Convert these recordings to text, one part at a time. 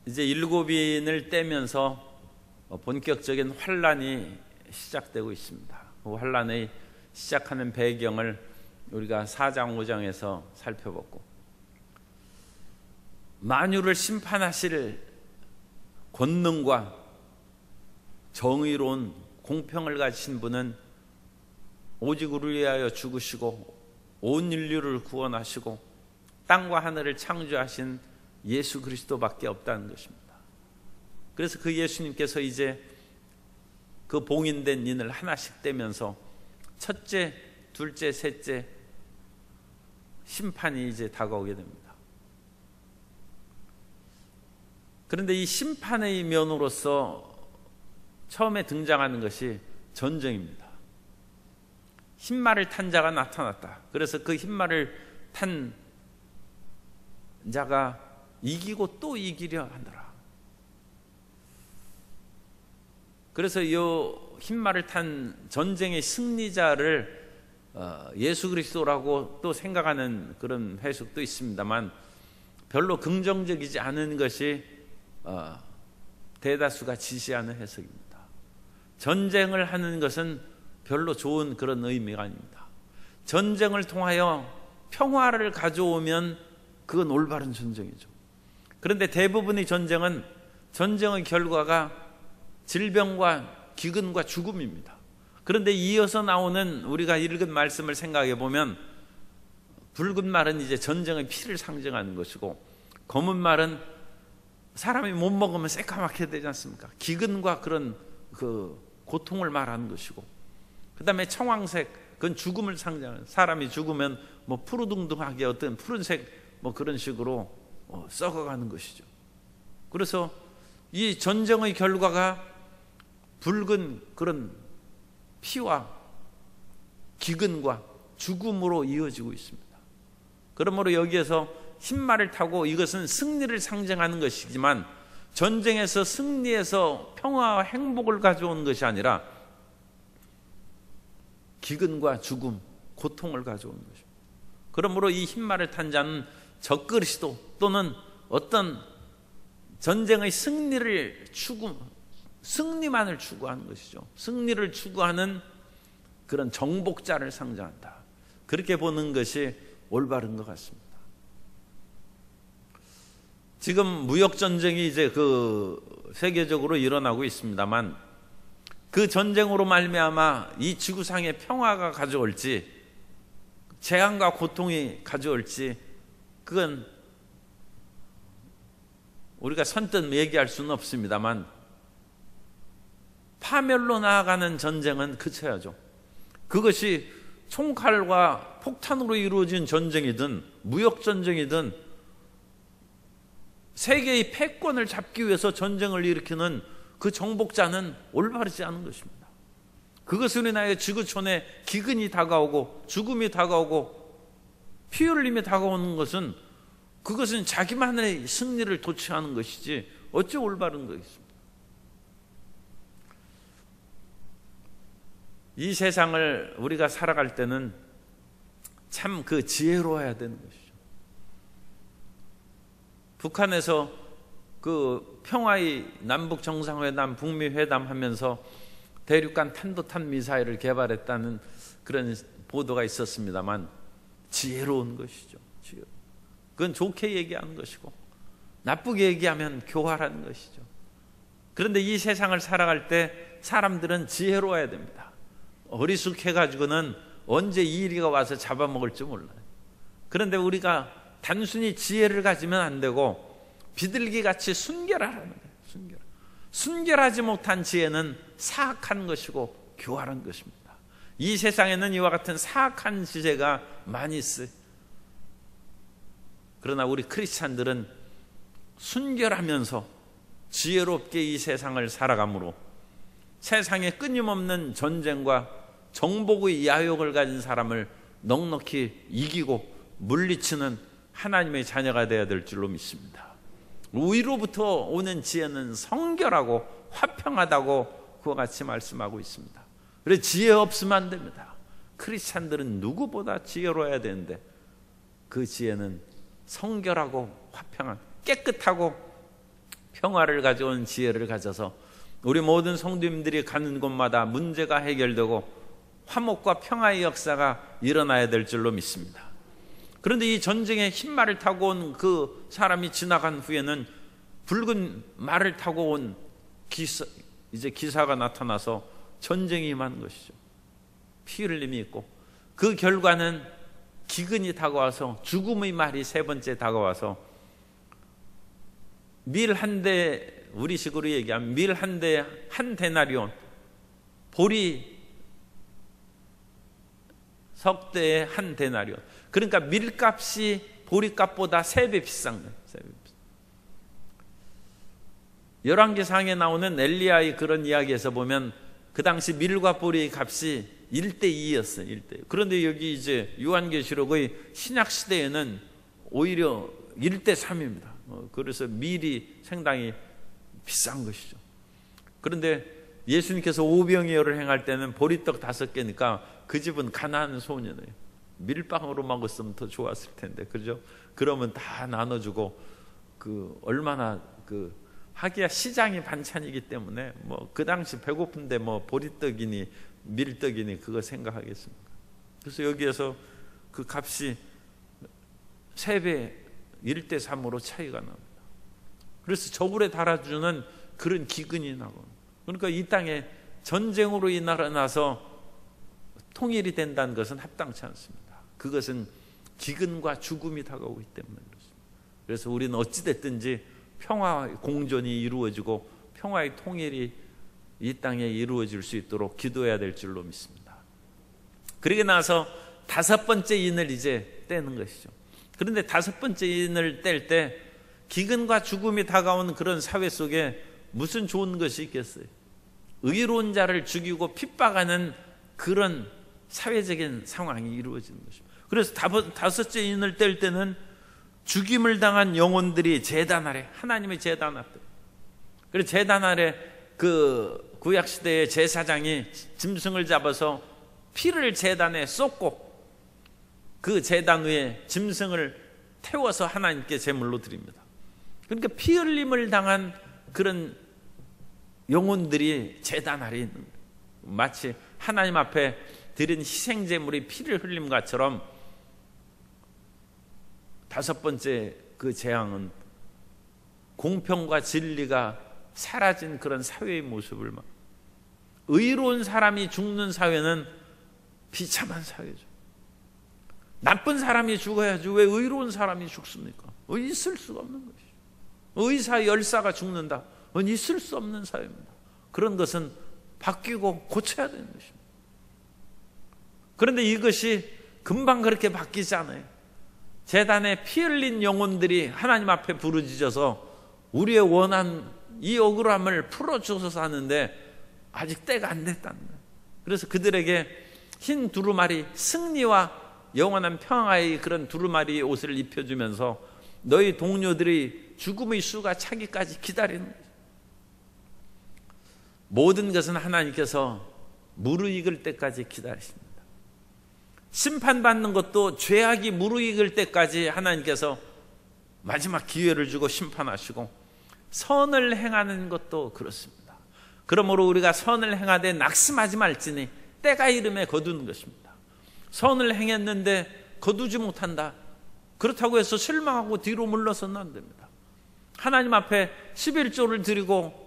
이제 일곱인을 떼면서 본격적인 환란이 시작되고 있습니다. 그 환란의 시작하는 배경을 우리가 4장 5장에서 살펴봤고, 만유를 심판하실 권능과 정의로운 공평을 가지신 분은 오직 우리를 위하여 죽으시고 온 인류를 구원하시고 땅과 하늘을 창조하신 예수 그리스도밖에 없다는 것입니다. 그래서 그 예수님께서 이제 그 봉인된 인을 하나씩 떼면서 첫째, 둘째, 셋째 심판이 이제 다가오게 됩니다. 그런데 이 심판의 면으로서 처음에 등장하는 것이 전쟁입니다. 흰말을 탄 자가 나타났다. 그래서 그 흰말을 탄 자가 이기고 또 이기려 하더라. 그래서 이 흰말을 탄 전쟁의 승리자를 예수 그리스도라고 또 생각하는 그런 해석도 있습니다만, 별로 긍정적이지 않은 것이 대다수가 지시하는 해석입니다. 전쟁을 하는 것은 별로 좋은 그런 의미가 아닙니다. 전쟁을 통하여 평화를 가져오면 그건 올바른 전쟁이죠. 그런데 대부분의 전쟁은 전쟁의 결과가 질병과 기근과 죽음입니다. 그런데 이어서 나오는 우리가 읽은 말씀을 생각해 보면, 붉은 말은 이제 전쟁의 피를 상징하는 것이고, 검은 말은 사람이 못 먹으면 새까맣게 되지 않습니까? 기근과 그런 그 고통을 말하는 것이고, 그 다음에 청황색, 그건 죽음을 상징하는, 사람이 죽으면 뭐 푸르둥둥하게 어떤 푸른색 뭐 그런 식으로 썩어가는 것이죠. 그래서 이 전쟁의 결과가 붉은 그런 피와 기근과 죽음으로 이어지고 있습니다. 그러므로 여기에서 흰말을 타고, 이것은 승리를 상징하는 것이지만 전쟁에서 승리해서 평화와 행복을 가져오는 것이 아니라 기근과 죽음, 고통을 가져오는 것입니다. 그러므로 이 흰말을 탄 자는 적그리스도 또는 어떤 전쟁의 승리만을 추구하는 것이죠. 승리를 추구하는 그런 정복자를 상징한다. 그렇게 보는 것이 올바른 것 같습니다. 지금 무역 전쟁이 이제 그 세계적으로 일어나고 있습니다만, 그 전쟁으로 말미암아 이 지구상의 평화가 가져올지 재앙과 고통이 가져올지, 그건 우리가 선뜻 얘기할 수는 없습니다만, 파멸로 나아가는 전쟁은 그쳐야죠. 그것이 총칼과 폭탄으로 이루어진 전쟁이든 무역 전쟁이든 세계의 패권을 잡기 위해서 전쟁을 일으키는 그 정복자는 올바르지 않은 것입니다. 그것으로 인하여 지구촌에 기근이 다가오고 죽음이 다가오고 피 흘림이 다가오는 것은, 그것은 자기만의 승리를 도취하는 것이지 어찌 올바른 것입니까? 이 세상을 우리가 살아갈 때는 참 그 지혜로워야 되는 것이죠. 북한에서 그 평화의 남북 정상회담, 북미 회담 하면서 대륙간 탄도탄 미사일을 개발했다는 그런 보도가 있었습니다만, 지혜로운 것이죠. 그건 좋게 얘기하는 것이고, 나쁘게 얘기하면 교활한 것이죠. 그런데 이 세상을 살아갈 때 사람들은 지혜로워야 됩니다. 어리숙해가지고는 언제 이 일이 와서 잡아먹을지 몰라요. 그런데 우리가 단순히 지혜를 가지면 안 되고 비둘기같이 순결하라는 거예요. 순결하지 못한 지혜는 사악한 것이고 교활한 것입니다. 이 세상에는 이와 같은 사악한 지혜가 많이 있어요. 그러나 우리 크리스찬들은 순결하면서 지혜롭게 이 세상을 살아가므로 세상에 끊임없는 전쟁과 정복의 야욕을 가진 사람을 넉넉히 이기고 물리치는 하나님의 자녀가 되어야 될 줄로 믿습니다. 위로부터 오는 지혜는 성결하고 화평하다고 그와 같이 말씀하고 있습니다. 그래서 지혜 없으면 안 됩니다. 크리스찬들은 누구보다 지혜로워야 되는데, 그 지혜는 성결하고 화평한, 깨끗하고 평화를 가져온 지혜를 가져서 우리 모든 성도님들이 가는 곳마다 문제가 해결되고 화목과 평화의 역사가 일어나야 될 줄로 믿습니다. 그런데 이 전쟁에 흰 말을 타고 온 그 사람이 지나간 후에는 붉은 말을 타고 온 기사가 나타나서 전쟁이 임하는 것이죠. 피 흘림이 있고, 그 결과는 기근이 다가와서 죽음의 말이 세 번째 다가와서 밀 한 대, 우리식으로 얘기하면 밀 한 대 한 데나리온, 보리 석 대에 한 데나리온. 그러니까 밀값이 보리값보다 3배 비싼 거예요. 3배 비싼. 열왕기상에 나오는 엘리야의 그런 이야기에서 보면 그 당시 밀과 보리의 값이 1대2였어요. 1대2. 그런데 여기 이제 요한계시록의 신약 시대에는 오히려 1대3입니다. 그래서 밀이 상당히 비싼 것이죠. 그런데 예수님께서 오병이어를 행할 때는 보리떡 5개니까 그 집은 가난한 소년이에요. 밀빵으로 먹었으면 더 좋았을 텐데, 그죠? 그러면 다 나눠주고, 얼마나 하기야 시장이 반찬이기 때문에 그 당시 배고픈데 보리떡이니 밀떡이니 그거 생각하겠습니까? 그래서 여기에서 그 값이 3배 1대3으로 차이가 납니다. 그래서 저울에 달아주는 그런 기근이 나고, 그러니까 이 땅에 전쟁으로 일어나서 통일이 된다는 것은 합당치 않습니다. 그것은 기근과 죽음이 다가오기 때문에 그렇습니다. 그래서 우리는 어찌됐든지 평화의 공존이 이루어지고 평화의 통일이 이 땅에 이루어질 수 있도록 기도해야 될 줄로 믿습니다. 그러고 나서 5번째 인을 이제 떼는 것이죠. 그런데 5번째 인을 뗄 때 기근과 죽음이 다가오는 그런 사회 속에 무슨 좋은 것이 있겠어요? 의로운 자를 죽이고 핍박하는 그런 사회적인 상황이 이루어지는 것입니다. 그래서 5째 인을 뗄 때는 죽임을 당한 영혼들이 제단 아래, 하나님의 제단 앞에, 그리고 제단 아래 그 구약시대의 제사장이 짐승을 잡아서 피를 제단에 쏟고 그 제단 위에 짐승을 태워서 하나님께 제물로 드립니다. 그러니까 피 흘림을 당한 그런 영혼들이 제단 아래 있는 거예요. 마치 하나님 앞에 드린 희생제물이 피를 흘린 것처럼 5번째 그 재앙은 공평과 진리가 사라진 그런 사회의 모습을 의로운 사람이 죽는 사회는 비참한 사회죠. 나쁜 사람이 죽어야지 왜 의로운 사람이 죽습니까? 있을 수가 없는 것이죠. 의사 열사가 죽는다. 있을 수 없는 사회입니다. 그런 것은 바뀌고 고쳐야 되는 것입니다. 그런데 이것이 금방 그렇게 바뀌지 않아요. 제단에 피 흘린 영혼들이 하나님 앞에 부르짖어서 우리의 원한 이 억울함을 풀어주셔서 하는데 아직 때가 안 됐다는 거예요. 그래서 그들에게 흰 두루마리, 승리와 영원한 평화의 그런 두루마리 옷을 입혀주면서 너희 동료들이 죽음의 수가 차기까지 기다리는 거예요. 모든 것은 하나님께서 무르익을 때까지 기다리십니다. 심판받는 것도 죄악이 무르익을 때까지 하나님께서 마지막 기회를 주고 심판하시고, 선을 행하는 것도 그렇습니다. 그러므로 우리가 선을 행하되 낙심하지 말지니 때가 이름에 거두는 것입니다. 선을 행했는데 거두지 못한다. 그렇다고 해서 실망하고 뒤로 물러서는 안 됩니다. 하나님 앞에 11조를 드리고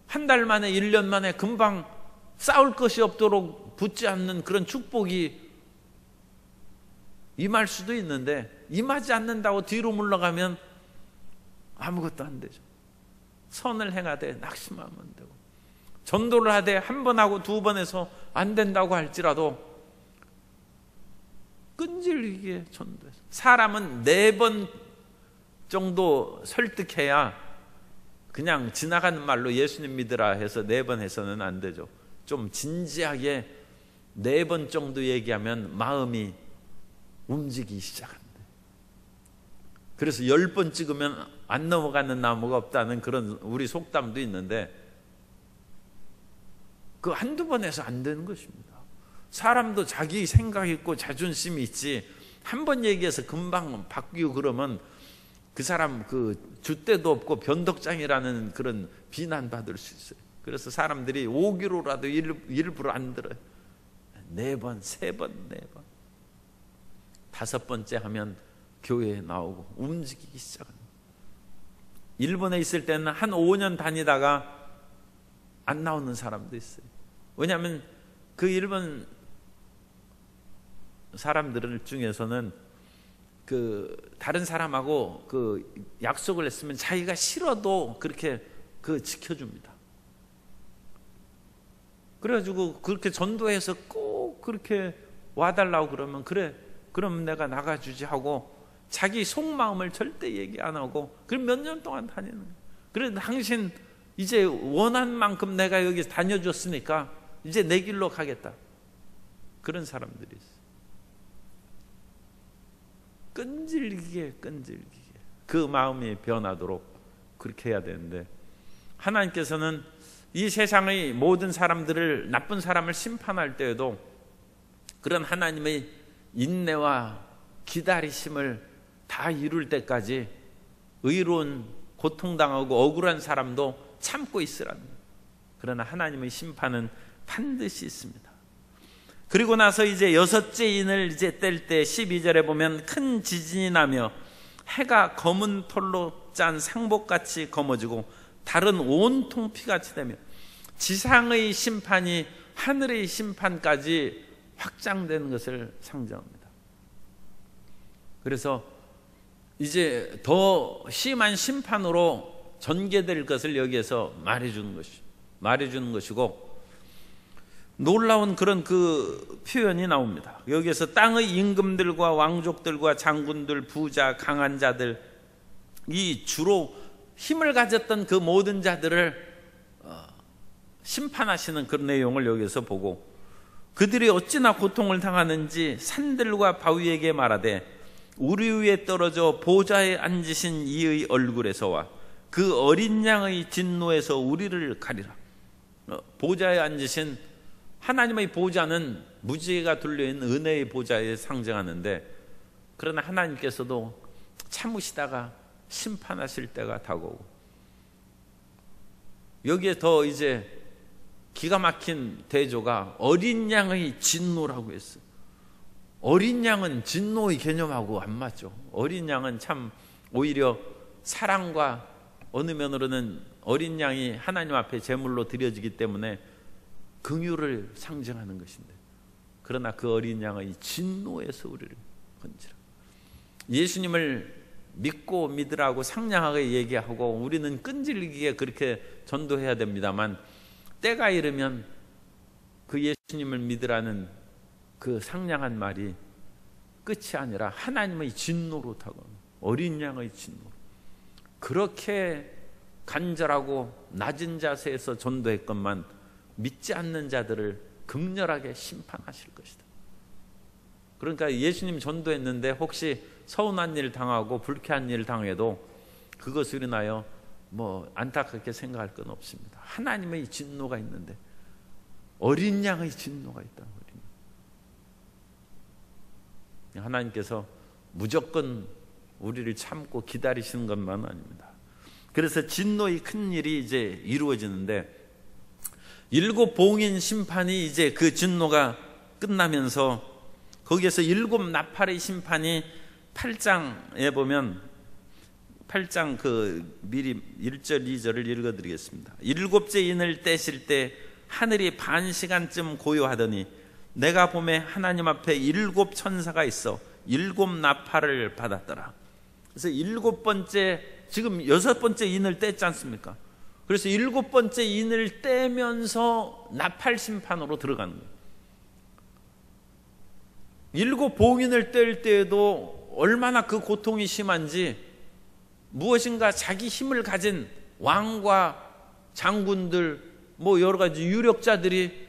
한 달 만에 1년 만에 금방 싸울 것이 없도록 붙지 않는 그런 축복이 임할 수도 있는데, 임하지 않는다고 뒤로 물러가면 아무것도 안 되죠. 선을 행하되 낙심하면 안 되고, 전도를 하되 한 번 하고 2번 해서 안 된다고 할지라도 끈질기게 전도해서, 사람은 4번 정도 설득해야, 그냥 지나가는 말로 예수님 믿으라 해서 4번 해서는 안 되죠. 좀 진지하게 4번 정도 얘기하면 마음이 움직이기 시작합니다. 그래서 10번 찍으면 안 넘어가는 나무가 없다는 그런 우리 속담도 있는데, 그 한두 번 해서 안 되는 것입니다. 사람도 자기 생각이 있고 자존심이 있지, 한 번 얘기해서 금방 바뀌고 그러면 그 사람 그 줏대도 없고 변덕장이라는 그런 비난받을 수 있어요. 그래서 사람들이 오기로라도 일부러 안 들어요. 4번, 3번, 4번. 5번째 하면 교회에 나오고 움직이기 시작합니다. 일본에 있을 때는 한 5년 다니다가 안 나오는 사람도 있어요. 왜냐하면 그 일본 사람들 중에서는 그 다른 사람하고 그 약속을 했으면 자기가 싫어도 그렇게 그 지켜줍니다. 그래가지고 그렇게 전도해서 꼭 그렇게 와달라고 그러면 그래, 그럼 내가 나가주지 하고 자기 속마음을 절대 얘기 안 하고 그럼 몇 년 동안 다니는 거예요. 그래 당신 이제 원한 만큼 내가 여기 다녀줬으니까 이제 내 길로 가겠다. 그런 사람들이 있어요. 끈질기게 그 마음이 변하도록 그렇게 해야 되는데, 하나님께서는 이 세상의 모든 사람들을, 나쁜 사람을 심판할 때에도 그런 하나님의 인내와 기다리심을 다 이룰 때까지 의로운 고통당하고 억울한 사람도 참고 있으라는 거예요. 그러나 하나님의 심판은 반드시 있습니다. 그리고 나서 이제 6째 인을 이제 뗄 때 12절에 보면 큰 지진이 나며 해가 검은 털로 짠 상복같이 검어지고 달은 온통 피같이 되며 지상의 심판이 하늘의 심판까지 확장되는 것을 상징합니다. 그래서 이제 더 심한 심판으로 전개될 것을 여기에서 말해주는 것이고, 놀라운 그런 그 표현이 나옵니다. 여기에서 땅의 임금들과 왕족들과 장군들, 부자, 강한 자들, 이 주로 힘을 가졌던 그 모든 자들을 심판하시는 그런 내용을 여기서 보고, 그들이 어찌나 고통을 당하는지 산들과 바위에게 말하되 우리 위에 떨어져 보좌에 앉으신 이의 얼굴에서와 그 어린 양의 진노에서 우리를 가리라. 보좌에 앉으신 하나님의 보좌는 무지개가 둘려있는 은혜의 보좌에 상징하는데, 그러나 하나님께서도 참으시다가 심판하실 때가 다가오고, 여기에 더 이제 기가 막힌 대조가 어린 양의 진노라고 했어요. 어린 양은 진노의 개념하고 안 맞죠. 어린 양은 참 오히려 사랑과, 어느 면으로는 어린 양이 하나님 앞에 제물로 드려지기 때문에 긍휼을 상징하는 것인데, 그러나 그 어린 양의 진노에서 우리를 건지라. 예수님을 믿고 믿으라고 상냥하게 얘기하고 우리는 끈질기게 그렇게 전도해야 됩니다만, 때가 이르면 그 예수님을 믿으라는 그 상냥한 말이 끝이 아니라 하나님의 진노로 다가옵니다. 어린 양의 진노. 그렇게 간절하고 낮은 자세에서 전도했건만 믿지 않는 자들을 극렬하게 심판하실 것이다. 그러니까 예수님 전도했는데 혹시 서운한 일 당하고 불쾌한 일 당해도 그것으로 인하여 뭐 안타깝게 생각할 건 없습니다. 하나님의 진노가 있는데, 어린 양의 진노가 있다는 거예요. 하나님께서 무조건 우리를 참고 기다리시는 것만 아닙니다. 그래서 진노의 큰 일이 이제 이루어지는데, 7 봉인 심판이 이제 그 진노가 끝나면서 거기에서 7 나팔의 심판이 8장에 보면, 8장 그 미리 1절 2절을 읽어드리겠습니다. 7째 인을 떼실 때 하늘이 반 시간쯤 고요하더니 내가 보매 하나님 앞에 7 천사가 있어 7 나팔을 받았더라. 그래서 7번째, 지금 6번째 인을 뗐지 않습니까? 그래서 7번째 인을 떼면서 나팔 심판으로 들어가는 거예요. 7 봉인을 뗄 때에도 얼마나 그 고통이 심한지, 무엇인가 자기 힘을 가진 왕과 장군들, 뭐 여러 가지 유력자들이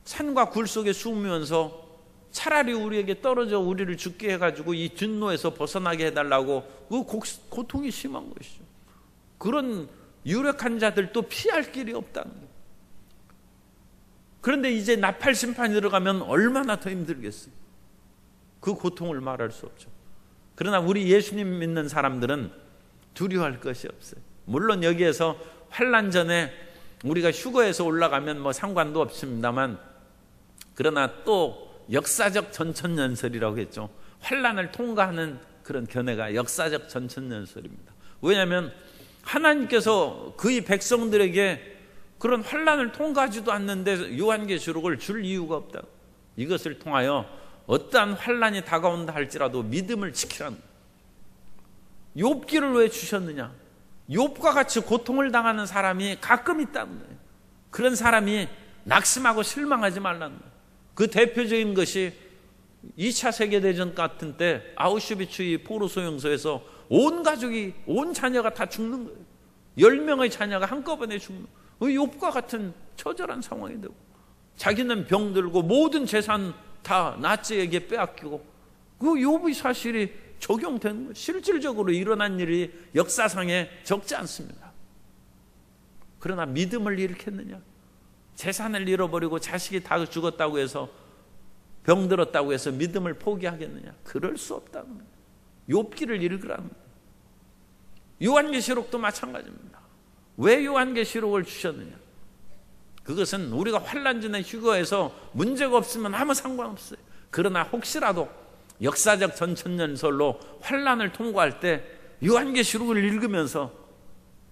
산과 굴 속에 숨으면서 차라리 우리에게 떨어져 우리를 죽게 해가지고 이 진노에서 벗어나게 해달라고, 그 고통이 심한 것이죠. 그런 유력한 자들도 피할 길이 없다는 거예요. 그런데 이제 나팔 심판이 들어가면 얼마나 더 힘들겠어요. 그 고통을 말할 수 없죠. 그러나 우리 예수님 믿는 사람들은 두려워할 것이 없어요. 물론 여기에서 환난 전에 우리가 휴거에서 올라가면 뭐 상관도 없습니다만, 그러나 또 역사적 전천연설이라고 했죠. 환난을 통과하는 그런 견해가 역사적 전천연설입니다. 왜냐하면 하나님께서 그의 백성들에게 그런 환난을 통과하지도 않는데 요한계시록을 줄 이유가 없다. 이것을 통하여 어떠한 환난이 다가온다 할지라도 믿음을 지키라는 거예요. 욥기를 왜 주셨느냐? 욥과 같이 고통을 당하는 사람이 가끔 있다는 거예요. 그런 사람이 낙심하고 실망하지 말라는 거예요. 그 대표적인 것이 2차 세계대전 같은 때 아우슈비츠의 포로 소용소에서 온 가족이, 온 자녀가 다 죽는 거예요. 10명의 자녀가 한꺼번에 죽는 거예요. 욥과 같은 처절한 상황이 되고, 자기는 병들고 모든 재산 다 나치에게 빼앗기고, 그 욥의 사실이 적용되는 거예요. 실질적으로 일어난 일이 역사상에 적지 않습니다. 그러나 믿음을 일으켰느냐? 재산을 잃어버리고 자식이 다 죽었다고 해서, 병들었다고 해서 믿음을 포기하겠느냐? 그럴 수 없다는 거예요. 욥기를 읽으라는 거예요. 요한계시록도 마찬가지입니다. 왜 요한계시록을 주셨느냐? 그것은 우리가 환난전에 휴거해서 문제가 없으면 아무 상관없어요. 그러나 혹시라도 역사적 전천년설로 환난을 통과할 때 요한계시록을 읽으면서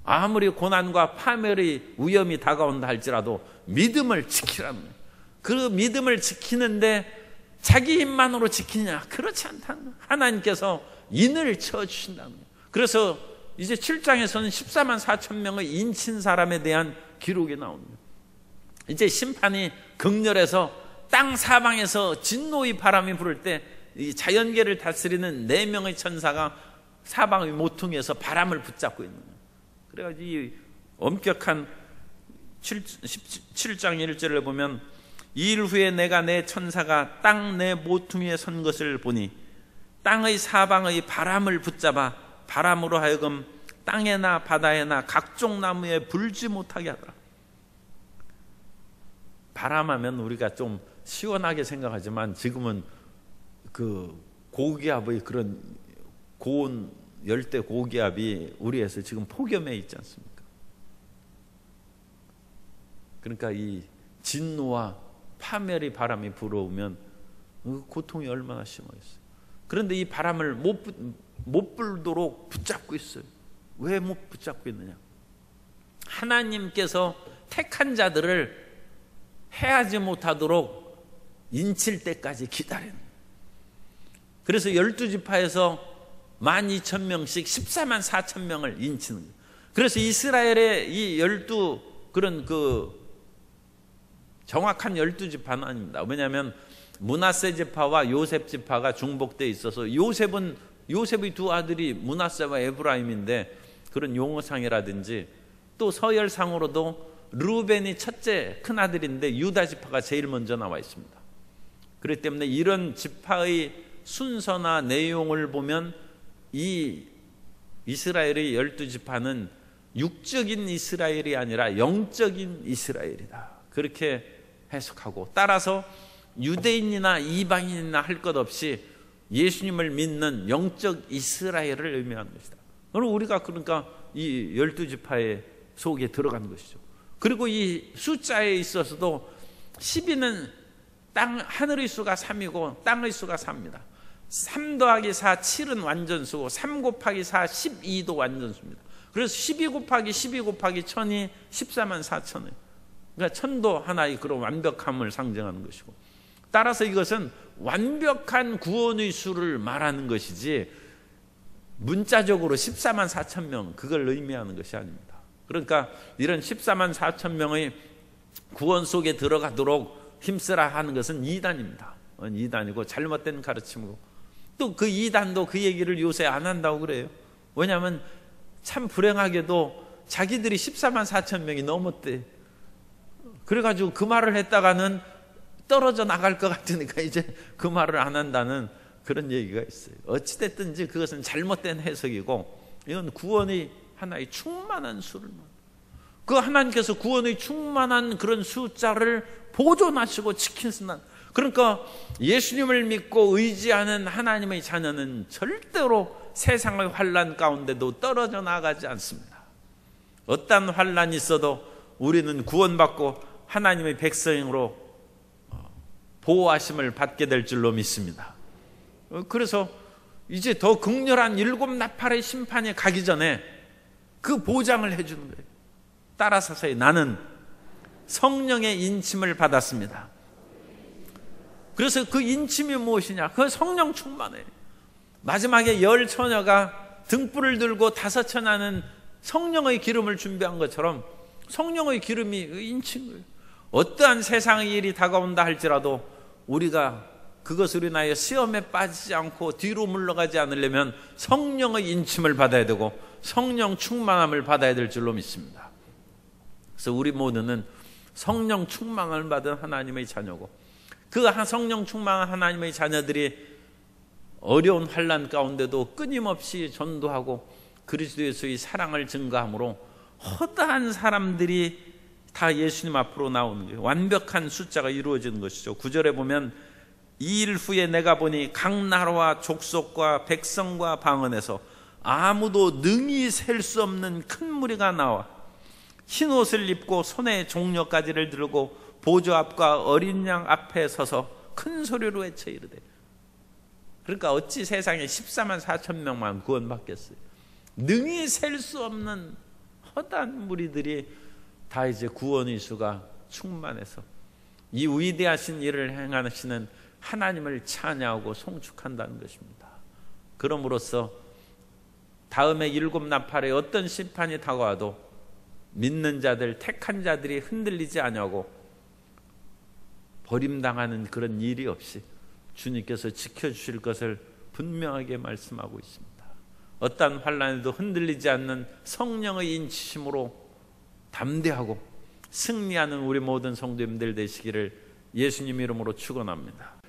아무리 고난과 파멸의 위험이 다가온다 할지라도 믿음을 지키라는 거예요. 그 믿음을 지키는데 자기 힘만으로 지키냐? 그렇지 않다는 거예요. 하나님께서 인을 쳐주신다는 거예요. 그래서 이제 7장에서는 14만 4천 명의 인친 사람에 대한 기록이 나옵니다. 이제 심판이 극렬해서 땅 사방에서 진노의 바람이 불을 때 이 자연계를 다스리는 4명의 천사가 사방의 모퉁이에서 바람을 붙잡고 있는 거예요. 그래가지고 이 엄격한 17장 1절을 보면, 이 일 후에 내가 내 천사가 땅 내 모퉁이에 선 것을 보니 땅의 사방의 바람을 붙잡아 바람으로 하여금 땅에나 바다에나 각종 나무에 불지 못하게 하더라. 바람하면 우리가 좀 시원하게 생각하지만 지금은 그 고기압의 그런 고온 열대 고기압이 우리에서 지금 폭염에 있지 않습니까? 그러니까 이 진노와 파멸의 바람이 불어오면 그 고통이 얼마나 심하겠어요. 그런데 이 바람을 못 불도록 붙잡고 있어요. 왜 못 붙잡고 있느냐? 하나님께서 택한 자들을 해하지 못하도록 인칠 때까지 기다리는. 그래서 12지파에서 12,000명씩 14만 4천 명을 인치는 거예요. 그래서 이스라엘의 이 12 그런 그 정확한 12지파는 아닙니다. 왜냐하면 므낫세 지파와 요셉 지파가 중복되어 있어서 요셉의 두 아들이 므낫세와 에브라임인데, 그런 용어상이라든지 또 서열상으로도 르우벤이 첫째 큰아들인데 유다 지파가 제일 먼저 나와 있습니다. 그렇기 때문에 이런 지파의 순서나 내용을 보면 이 이스라엘의 12지파는 육적인 이스라엘이 아니라 영적인 이스라엘이다, 그렇게 해석하고, 따라서 유대인이나 이방인이나 할 것 없이 예수님을 믿는 영적 이스라엘을 의미하는 것이다. 우리가 그러니까 이 12지파의 속에 들어간 것이죠. 그리고 이 숫자에 있어서도 12는 하늘의 수가 3이고 땅의 수가 4입니다. 3 더하기 4, 7은 완전수고 3 곱하기 4, 12도 완전수입니다. 그래서 12 곱하기 12 곱하기 1000이 14만 4천이에요. 그러니까 1000도 하나의 그런 완벽함을 상징하는 것이고, 따라서 이것은 완벽한 구원의 수를 말하는 것이지 문자적으로 14만 4천 명 그걸 의미하는 것이 아닙니다. 그러니까 이런 14만 4천 명의 구원 속에 들어가도록 힘쓰라 하는 것은 이단입니다. 이단이고 잘못된 가르침이고, 또 그 이단도 그 얘기를 요새 안 한다고 그래요. 왜냐하면 참 불행하게도 자기들이 14만 4천 명이 넘었대. 그래가지고 그 말을 했다가는 떨어져 나갈 것 같으니까 이제 그 말을 안 한다는 그런 얘기가 있어요. 어찌됐든지 그것은 잘못된 해석이고, 이건 구원의 하나의 충만한 수를, 그 하나님께서 구원의 충만한 그런 숫자를 보존하시고 지키시는 그러니까 예수님을 믿고 의지하는 하나님의 자녀는 절대로 세상의 환난 가운데도 떨어져 나가지 않습니다. 어떠한 환난이 있어도 우리는 구원받고 하나님의 백성으로 보호하심을 받게 될 줄로 믿습니다. 그래서 이제 더 극렬한 일곱 나팔의 심판이 가기 전에 그 보장을 해주는 거예요. 따라서서 나는 성령의 인침을 받았습니다. 그래서 그 인침이 무엇이냐? 그 성령 충만해. 마지막에 10 처녀가 등불을 들고 5 처녀는 성령의 기름을 준비한 것처럼 성령의 기름이 인친 거예요. 어떠한 세상의 일이 다가온다 할지라도 우리가 그것으로 인하여 시험에 빠지지 않고 뒤로 물러가지 않으려면 성령의 인침을 받아야 되고 성령 충만함을 받아야 될 줄로 믿습니다. 그래서 우리 모두는 성령 충만함을 받은 하나님의 자녀고, 그 성령 충만한 하나님의 자녀들이 어려운 환난 가운데도 끊임없이 전도하고 그리스도 예수의 사랑을 증거함으로 허다한 사람들이 다 예수님 앞으로 나오는 거예요. 완벽한 숫자가 이루어지는 것이죠. 9절에 보면 이 일 후에 내가 보니 각 나라와 족속과 백성과 방언에서 아무도 능히 셀 수 없는 큰 무리가 나와 흰 옷을 입고 손에 종려가지를 들고 보좌 앞과 어린 양 앞에 서서 큰 소리로 외쳐 이르되. 그러니까 어찌 세상에 14만 4천 명만 구원받겠어요. 능히 셀 수 없는 허다한 무리들이 다 이제 구원의 수가 충만해서 이 위대하신 일을 행하시는 하나님을 찬양하고 송축한다는 것입니다. 그럼으로써 다음에 7 나팔에 어떤 심판이 다가와도 믿는 자들, 택한 자들이 흔들리지 아니하고 버림당하는 그런 일이 없이 주님께서 지켜주실 것을 분명하게 말씀하고 있습니다. 어떠한 환난에도 흔들리지 않는 성령의 인치심으로 담대하고 승리하는 우리 모든 성도님들 되시기를 예수님 이름으로 축원합니다.